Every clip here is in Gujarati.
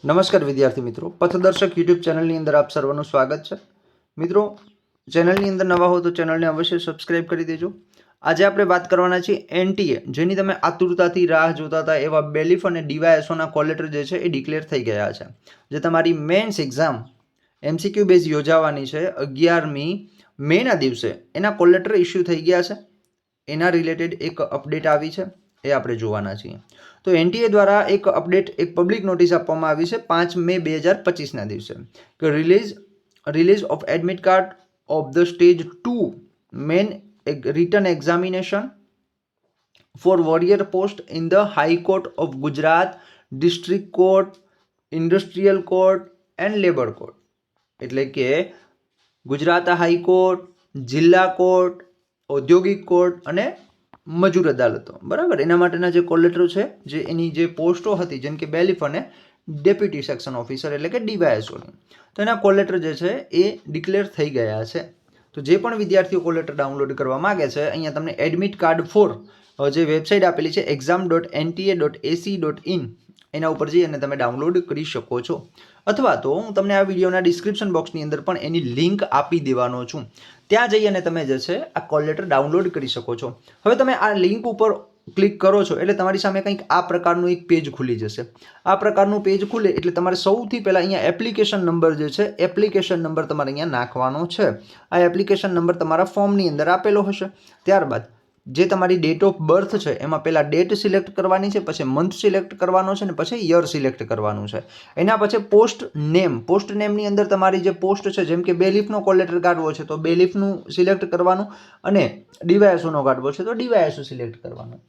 નમસ્કાર વિદ્યાર્થી મિત્રો, પથદર્શક યુટ્યુબ ચેનલની અંદર આપ સર્વનું સ્વાગત છે. મિત્રો, ચેનલની અંદર નવા હો તો ચેનલને અવશ્ય સબસ્ક્રાઇબ કરી દેજો. આજે આપણે વાત કરવાના છીએ એનટીએ, જેની તમે આતુરતાથી રાહ જોતા હતા એવા બેલીફ અને ડીવાયએસઓના કોલ લેટર જે છે એ ડિક્લેર થઈ ગયા છે. જે તમારી મેન્સ એક્ઝામ એમસીક્યુ બેઝ યોજાવાની છે 11મી મેના દિવસે, એના કોલ લેટર ઇસ્યુ થઈ ગયા છે. એના રિલેટેડ એક અપડેટ આવી છે, એ આપણે જોવાના છીએ. તો એનટીએ દ્વારા એક અપડેટ, એક પબ્લિક નોટિસ આપવામાં આવી છે 5 મે 2025ના દિવસે કે release of admit card of the stage 2 main written examination for warrior post in the high court of Gujarat, district court, industrial court and labour court. એટલે કે ગુજરાત હાઈકોર્ટ, જિલ્લા કોર્ટ, ઔદ્યોગિક કોર્ટ અને મજૂર અદાલતો, બરાબર. એના માટેના જે કોલ લેટરો છે, જે એની જે પોસ્ટો હતી, જેમ કે બેલીફ અને ડેપ્યુટી સેક્શન ઓફિસર એટલે કે ડીવાયએસઓની, તો એના કોલ લેટર જે છે એ ડિક્લેર થઈ ગયા છે. તો જે પણ વિદ્યાર્થીઓ કોલ લેટર ડાઉનલોડ કરવા માગે છે, અહીંયા તમને એડમિટ કાર્ડ ફોર જે વેબસાઇટ આપેલી છે exam.nta.ac.in, એના ઉપર જઈ અને તમે ડાઉનલોડ કરી શકો છો. અથવા તો હું તમને આ વિડીયોના ડિસ્ક્રિપ્શન બોક્સની અંદર પણ એની લિંક આપી દેવાનો છું. ત્યાં જઈ અને તમે જે છે આ કોલ લેટર ડાઉનલોડ કરી શકો છો. હવે તમે આ લિંક ઉપર ક્લિક કરો છો એટલે તમારી સામે કંઈક આ પ્રકારનું એક પેજ ખુલી જશે. આ પ્રકારનું પેજ ખુલે એટલે તમારે સૌથી પહેલાં અહીંયા એપ્લિકેશન નંબર જે છે, એપ્લિકેશન નંબર તમારે અહીંયા નાખવાનો છે. આ એપ્લિકેશન નંબર તમારા ફોર્મની અંદર આપેલો હશે. ત્યારબાદ જે તમારી ડેટ ઓફ બર્થ છે, એમાં પહેલાં ડેટ સિલેક્ટ કરવાની છે, પછી મંથ સિલેક્ટ કરવાનો છે, ને પછી યર સિલેક્ટ કરવાનું છે. એના પછી પોસ્ટ નેમની અંદર તમારી જે પોસ્ટ છે, જેમ કે બેલીફનો કોલ લેટર કાઢવો છે તો બેલીફનું સિલેક્ટ કરવાનું, અને ડીવાયએસઓનો કાઢવો છે તો ડીવાયએસઓ સિલેક્ટ કરવાનું.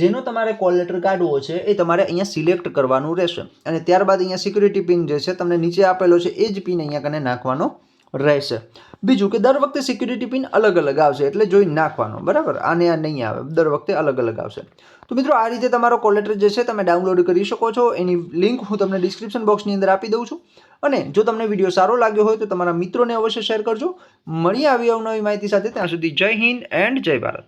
જેનો તમારે કોલ લેટર કાઢવો છે એ તમારે અહીંયા સિલેક્ટ કરવાનું રહેશે. અને ત્યારબાદ અહીંયા સિક્યુરિટી પિન જે છે તમને નીચે આપેલો છે, એ જ પિન અહીંયા કને નાખવાનો રહેશે. બીજું કે દર વખતે સિક્યુરિટી પિન અલગ અલગ આવશે, એટલે જોઈ નાખવાનો, બરાબર. આને આ નહીં આવે, દર વખતે અલગ અલગ આવશે. તો મિત્રો, આ રીતે તમારો કોલ લેટર જે છે તમે ડાઉનલોડ કરી શકો છો. એની લિંક હું તમને ડિસ્ક્રિપ્શન બોક્સની અંદર આપી દઉં છું. અને જો તમને વિડીયો સારો લાગ્યો હોય તો તમારા મિત્રોને અવશ્ય શેર કરજો. મળીએ આવી અવનવી માહિતી સાથે. ત્યાં સુધી જય હિન્દ એન્ડ જય ભારત.